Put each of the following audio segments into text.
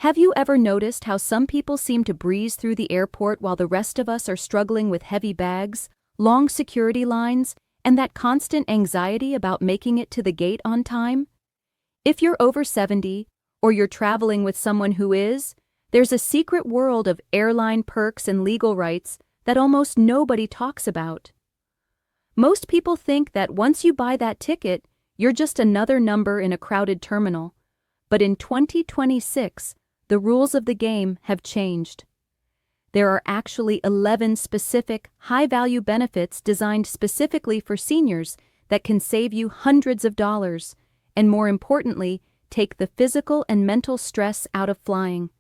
Have you ever noticed how some people seem to breeze through the airport while the rest of us are struggling with heavy bags, long security lines, and that constant anxiety about making it to the gate on time? If you're over 70, or you're traveling with someone who is, there's a secret world of airline perks and legal rights that almost nobody talks about. Most people think that once you buy that ticket, you're just another number in a crowded terminal. But in 2026, the rules of the game have changed. There are actually 11 specific, high-value benefits designed specifically for seniors that can save you hundreds of dollars, and more importantly, take the physical and mental stress out of flying.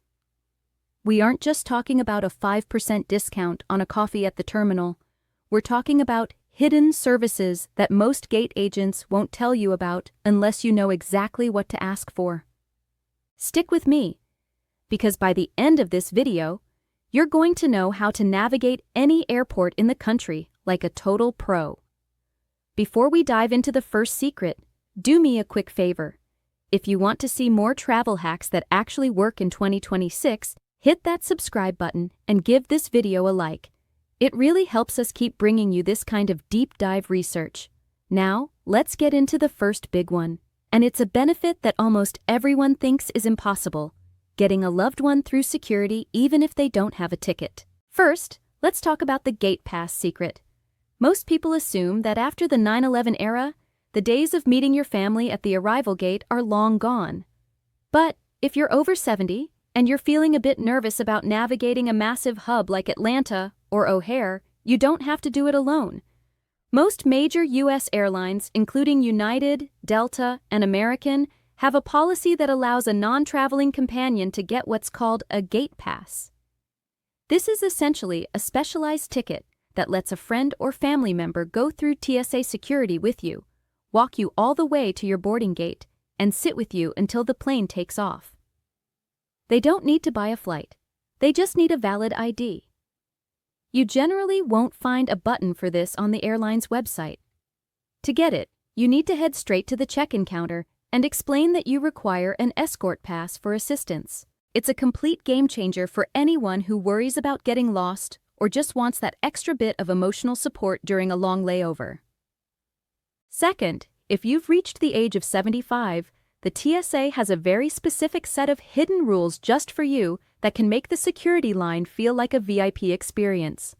We aren't just talking about a 5% discount on a coffee at the terminal. We're talking about hidden services that most gate agents won't tell you about unless you know exactly what to ask for. Stick with me, because by the end of this video, you're going to know how to navigate any airport in the country like a total pro. Before we dive into the first secret, do me a quick favor. If you want to see more travel hacks that actually work in 2026, hit that subscribe button and give this video a like. It really helps us keep bringing you this kind of deep dive research. Now, let's get into the first big one. And it's a benefit that almost everyone thinks is impossible: getting a loved one through security even if they don't have a ticket. First, let's talk about the gate pass secret. Most people assume that after the 9/11 era, the days of meeting your family at the arrival gate are long gone. But if you're over 70 and you're feeling a bit nervous about navigating a massive hub like Atlanta or O'Hare, you don't have to do it alone. Most major U.S. airlines, including United, Delta, and American, have a policy that allows a non-traveling companion to get what's called a gate pass. This is essentially a specialized ticket that lets a friend or family member go through TSA security with you, walk you all the way to your boarding gate, and sit with you until the plane takes off. They don't need to buy a flight. They just need a valid ID. You generally won't find a button for this on the airline's website. To get it, you need to head straight to the check-in counter and explain that you require an escort pass for assistance. It's a complete game changer for anyone who worries about getting lost or just wants that extra bit of emotional support during a long layover. Second, if you've reached the age of 75, the TSA has a very specific set of hidden rules just for you that can make the security line feel like a VIP experience.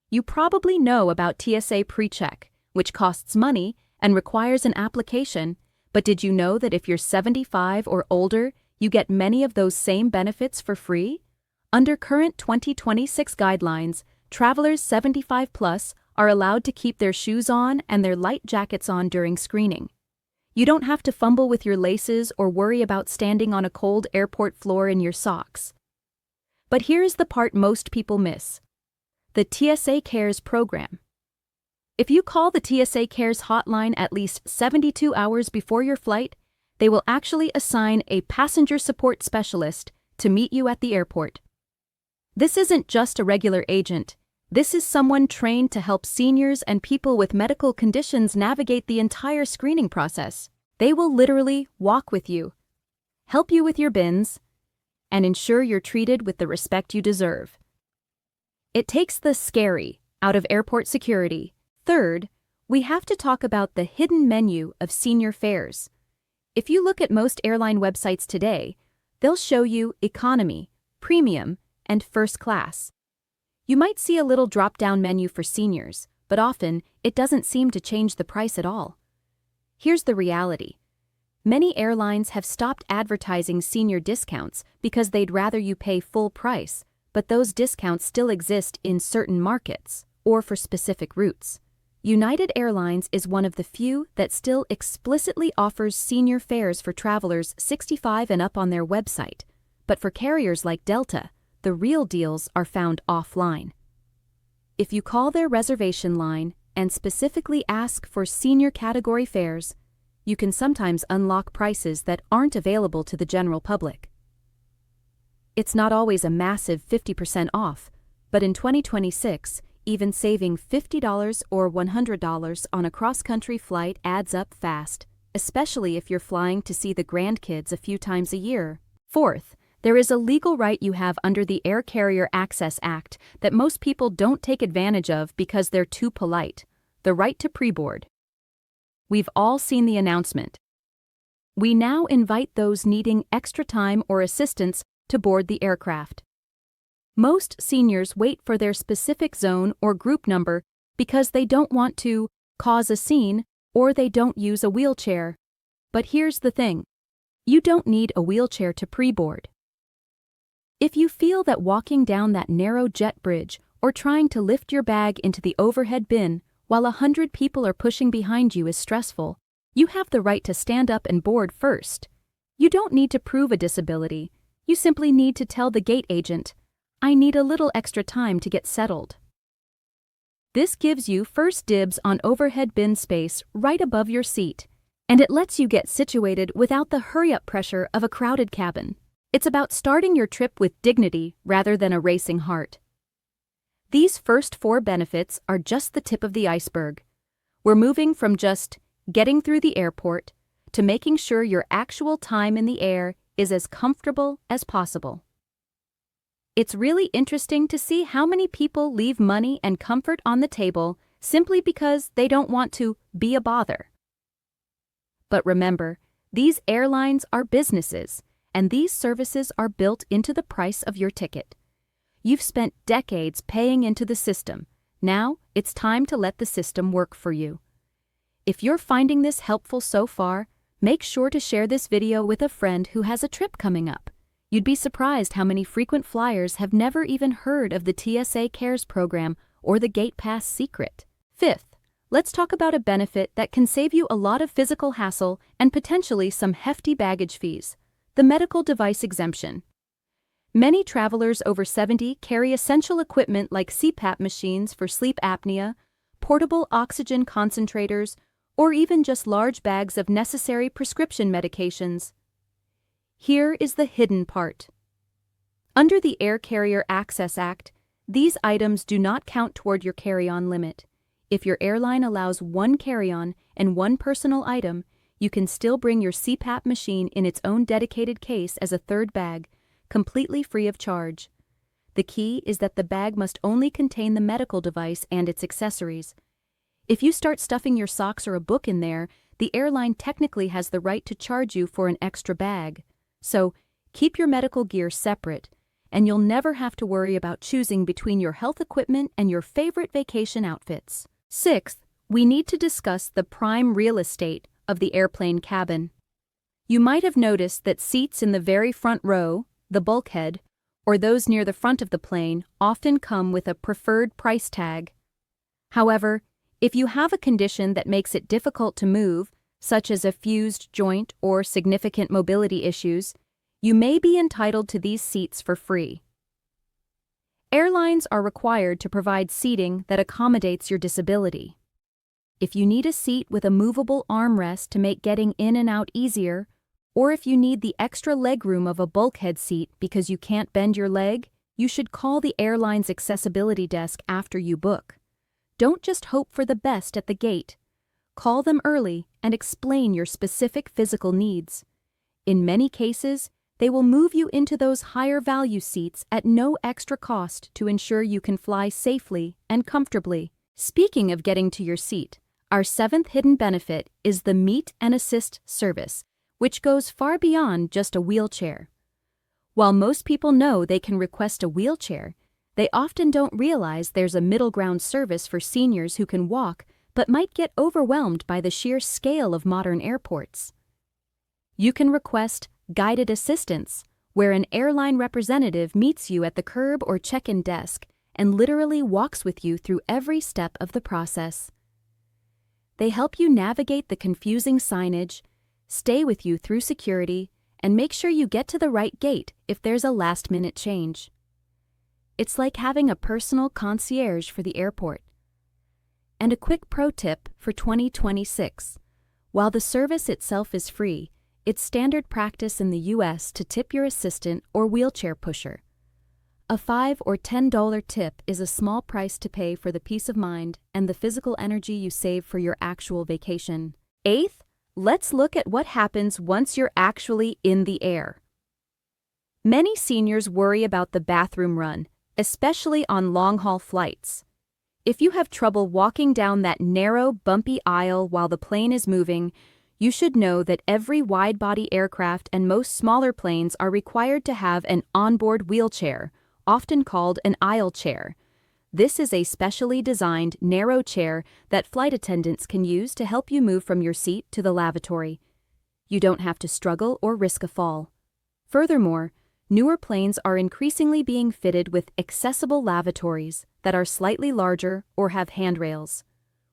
You probably know about TSA PreCheck, which costs money and requires an application, but did you know that if you're 75 or older, you get many of those same benefits for free? Under current 2026 guidelines, travelers 75 plus are allowed to keep their shoes on and their light jackets on during screening. You don't have to fumble with your laces or worry about standing on a cold airport floor in your socks. But here's the part most people miss: the TSA Cares program. If you call the TSA Cares hotline at least 72 hours before your flight, they will actually assign a passenger support specialist to meet you at the airport. This isn't just a regular agent. This is someone trained to help seniors and people with medical conditions navigate the entire screening process. They will literally walk with you, help you with your bins, and ensure you're treated with the respect you deserve. It takes the scary out of airport security. Third, we have to talk about the hidden menu of senior fares. If you look at most airline websites today, they'll show you economy, premium, and first class. You might see a little drop-down menu for seniors, but often it doesn't seem to change the price at all. Here's the reality. Many airlines have stopped advertising senior discounts because they'd rather you pay full price, but those discounts still exist in certain markets or for specific routes. United Airlines is one of the few that still explicitly offers senior fares for travelers 65 and up on their website, but for carriers like Delta, the real deals are found offline. If you call their reservation line and specifically ask for senior category fares, you can sometimes unlock prices that aren't available to the general public. It's not always a massive 50% off, but in 2026, even saving $50 or $100 on a cross-country flight adds up fast, especially if you're flying to see the grandkids a few times a year. Fourth, there is a legal right you have under the Air Carrier Access Act that most people don't take advantage of because they're too polite: the right to pre-board. We've all seen the announcement. We now invite those needing extra time or assistance to board the aircraft. Most seniors wait for their specific zone or group number because they don't want to cause a scene or they don't use a wheelchair. But here's the thing: you don't need a wheelchair to pre-board. If you feel that walking down that narrow jet bridge or trying to lift your bag into the overhead bin while 100 people are pushing behind you is stressful, you have the right to stand up and board first. You don't need to prove a disability. You simply need to tell the gate agent, "I need a little extra time to get settled." This gives you first dibs on overhead bin space right above your seat, and it lets you get situated without the hurry-up pressure of a crowded cabin. It's about starting your trip with dignity rather than a racing heart. These first 4 benefits are just the tip of the iceberg. We're moving from just getting through the airport to making sure your actual time in the air is as comfortable as possible. It's really interesting to see how many people leave money and comfort on the table simply because they don't want to be a bother. But remember, these airlines are businesses, and these services are built into the price of your ticket. You've spent decades paying into the system. Now it's time to let the system work for you. If you're finding this helpful so far, make sure to share this video with a friend who has a trip coming up. You'd be surprised how many frequent flyers have never even heard of the TSA Cares program or the Gate Pass secret. Fifth, let's talk about a benefit that can save you a lot of physical hassle and potentially some hefty baggage fees: the medical device exemption. Many travelers over 70 carry essential equipment like CPAP machines for sleep apnea, portable oxygen concentrators, or even just large bags of necessary prescription medications. Here is the hidden part. Under the Air Carrier Access Act, these items do not count toward your carry-on limit. If your airline allows 1 carry-on and 1 personal item, you can still bring your CPAP machine in its own dedicated case as a third bag, completely free of charge. The key is that the bag must only contain the medical device and its accessories. If you start stuffing your socks or a book in there, the airline technically has the right to charge you for an extra bag. So, keep your medical gear separate, and you'll never have to worry about choosing between your health equipment and your favorite vacation outfits. Sixth, we need to discuss the prime real estate of the airplane cabin. You might have noticed that seats in the very front row, the bulkhead, or those near the front of the plane often come with a preferred price tag. However, if you have a condition that makes it difficult to move, such as a fused joint or significant mobility issues, you may be entitled to these seats for free. Airlines are required to provide seating that accommodates your disability. If you need a seat with a movable armrest to make getting in and out easier, or if you need the extra legroom of a bulkhead seat because you can't bend your leg, you should call the airline's accessibility desk after you book. Don't just hope for the best at the gate. Call them early and explain your specific physical needs. In many cases, they will move you into those higher value seats at no extra cost to ensure you can fly safely and comfortably. Speaking of getting to your seat, our 7th hidden benefit is the Meet and Assist service, which goes far beyond just a wheelchair. While most people know they can request a wheelchair, they often don't realize there's a middle ground service for seniors who can walk but might get overwhelmed by the sheer scale of modern airports. You can request guided assistance, where an airline representative meets you at the curb or check-in desk and literally walks with you through every step of the process. They help you navigate the confusing signage, stay with you through security, and make sure you get to the right gate if there's a last-minute change. It's like having a personal concierge for the airport. And a quick pro tip for 2026. While the service itself is free, it's standard practice in the U.S. to tip your assistant or wheelchair pusher. A $5 or $10 tip is a small price to pay for the peace of mind and the physical energy you save for your actual vacation. 8th, let's look at what happens once you're actually in the air. Many seniors worry about the bathroom run, especially on long-haul flights. If you have trouble walking down that narrow, bumpy aisle while the plane is moving, you should know that every wide-body aircraft and most smaller planes are required to have an onboard wheelchair, often called an aisle chair. This is a specially designed, narrow chair that flight attendants can use to help you move from your seat to the lavatory. You don't have to struggle or risk a fall. Furthermore, newer planes are increasingly being fitted with accessible lavatories that are slightly larger or have handrails.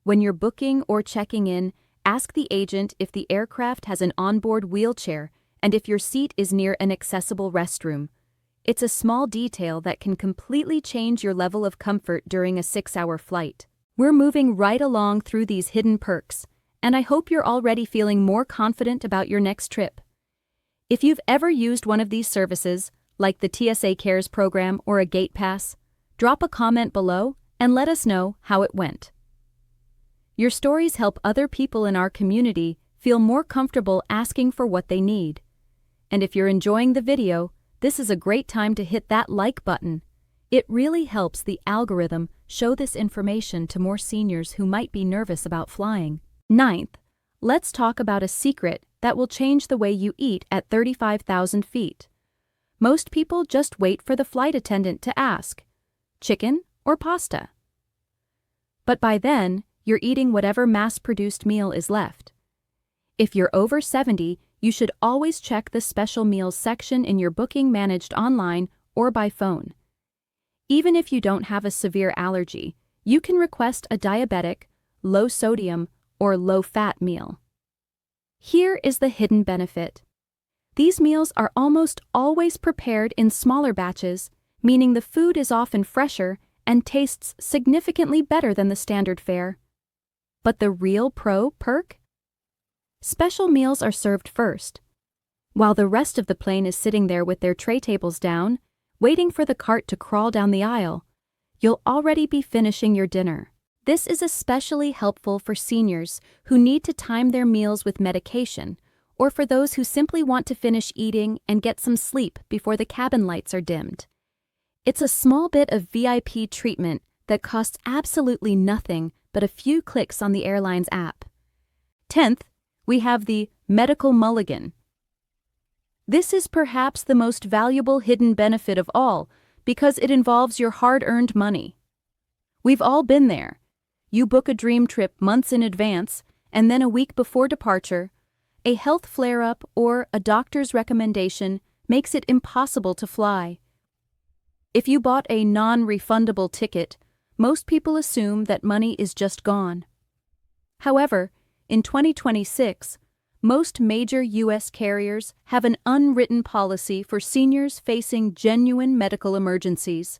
When you're booking or checking in, ask the agent if the aircraft has an onboard wheelchair and if your seat is near an accessible restroom. It's a small detail that can completely change your level of comfort during a 6-hour flight. We're moving right along through these hidden perks, and I hope you're already feeling more confident about your next trip. If you've ever used one of these services, like the TSA Cares program or a gate pass, drop a comment below and let us know how it went. Your stories help other people in our community feel more comfortable asking for what they need. And if you're enjoying the video, this is a great time to hit that like button. It really helps the algorithm show this information to more seniors who might be nervous about flying. Ninth, let's talk about a secret that will change the way you eat at 35,000 feet. Most people just wait for the flight attendant to ask, chicken or pasta? But by then, you're eating whatever mass-produced meal is left. If you're over 70, you should always check the special meals section in your booking managed online or by phone. Even if you don't have a severe allergy, you can request a diabetic, low-sodium, or low-fat meal. Here is the hidden benefit. These meals are almost always prepared in smaller batches, meaning the food is often fresher and tastes significantly better than the standard fare. But the real pro perk? Special meals are served first. While the rest of the plane is sitting there with their tray tables down, waiting for the cart to crawl down the aisle, you'll already be finishing your dinner. This is especially helpful for seniors who need to time their meals with medication, or for those who simply want to finish eating and get some sleep before the cabin lights are dimmed. It's a small bit of VIP treatment that costs absolutely nothing but a few clicks on the airline's app. 10th, we have the medical mulligan. This is perhaps the most valuable hidden benefit of all because it involves your hard-earned money. We've all been there. You book a dream trip months in advance, and then a week before departure, a health flare-up or a doctor's recommendation makes it impossible to fly. If you bought a non-refundable ticket, most people assume that money is just gone. However, in 2026, most major U.S. carriers have an unwritten policy for seniors facing genuine medical emergencies.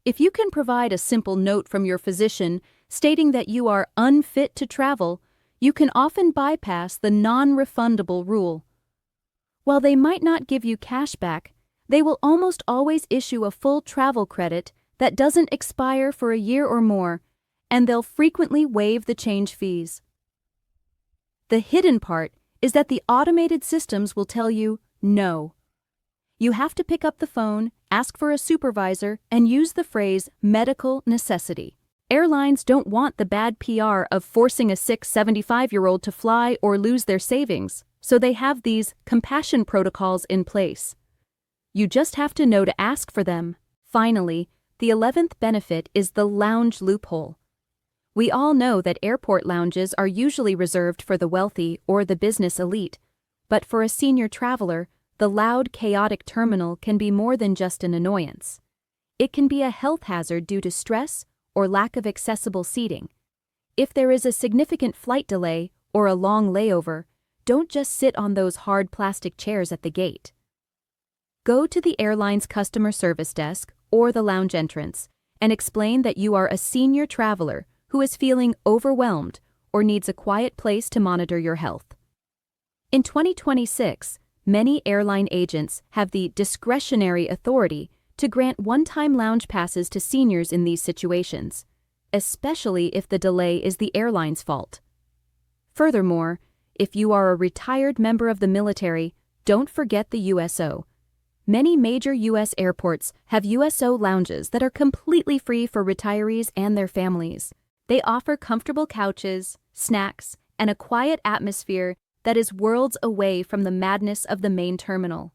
If you can provide a simple note from your physician stating that you are unfit to travel, you can often bypass the non-refundable rule. While they might not give you cash back, they will almost always issue a full travel credit that doesn't expire for a year or more, and they'll frequently waive the change fees. The hidden part is that the automated systems will tell you no. You have to pick up the phone, ask for a supervisor, and use the phrase medical necessity. Airlines don't want the bad PR of forcing a sick 75-year-old to fly or lose their savings, so they have these compassion protocols in place. You just have to know to ask for them. Finally, the 11th benefit is the lounge loophole. We all know that airport lounges are usually reserved for the wealthy or the business elite, but for a senior traveler, the loud, chaotic terminal can be more than just an annoyance. It can be a health hazard due to stress or lack of accessible seating. If there is a significant flight delay or a long layover, don't just sit on those hard plastic chairs at the gate. Go to the airline's customer service desk or the lounge entrance and explain that you are a senior traveler who is feeling overwhelmed or needs a quiet place to monitor your health. In 2026, many airline agents have the discretionary authority to grant one-time lounge passes to seniors in these situations, especially if the delay is the airline's fault. Furthermore, if you are a retired member of the military, don't forget the USO. Many major U.S. airports have USO lounges that are completely free for retirees and their families. They offer comfortable couches, snacks, and a quiet atmosphere that is worlds away from the madness of the main terminal.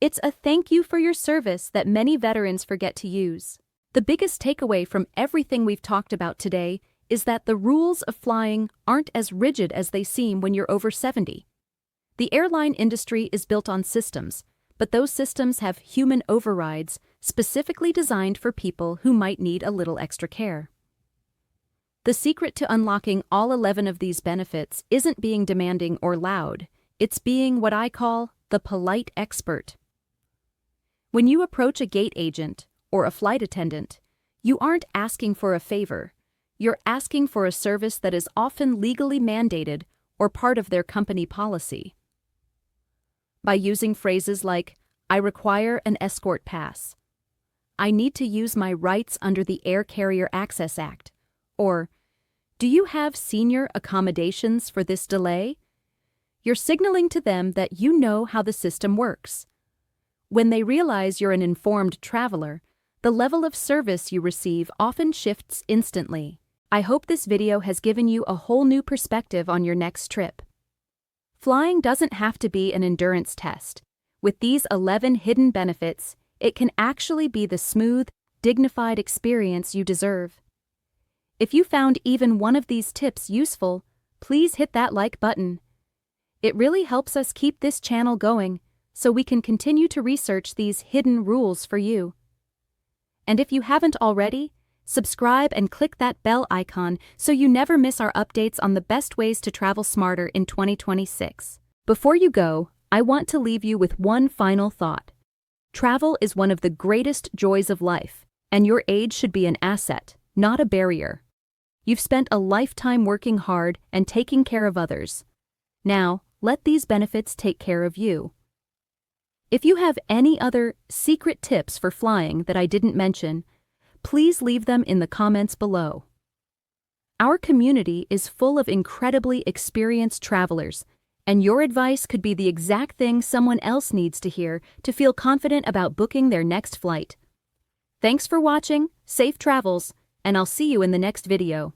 It's a thank you for your service that many veterans forget to use. The biggest takeaway from everything we've talked about today is that the rules of flying aren't as rigid as they seem when you're over 70. The airline industry is built on systems, but those systems have human overrides specifically designed for people who might need a little extra care. The secret to unlocking all 11 of these benefits isn't being demanding or loud, it's being what I call the polite expert. When you approach a gate agent or a flight attendant, you aren't asking for a favor, you're asking for a service that is often legally mandated or part of their company policy. By using phrases like, "I require an escort pass," "I need to use my rights under the Air Carrier Access Act," or, "Do you have senior accommodations for this delay?" You're signaling to them that you know how the system works. When they realize you're an informed traveler, the level of service you receive often shifts instantly. I hope this video has given you a whole new perspective on your next trip. Flying doesn't have to be an endurance test. With these 11 hidden benefits, it can actually be the smooth, dignified experience you deserve. If you found even one of these tips useful, please hit that like button. It really helps us keep this channel going, so we can continue to research these hidden rules for you. And if you haven't already, subscribe and click that bell icon so you never miss our updates on the best ways to travel smarter in 2026. Before you go, I want to leave you with one final thought. Travel is one of the greatest joys of life, and your age should be an asset, not a barrier. You've spent a lifetime working hard and taking care of others. Now, let these benefits take care of you. If you have any other secret tips for flying that I didn't mention, please leave them in the comments below. Our community is full of incredibly experienced travelers, and your advice could be the exact thing someone else needs to hear to feel confident about booking their next flight. Thanks for watching, safe travels, and I'll see you in the next video.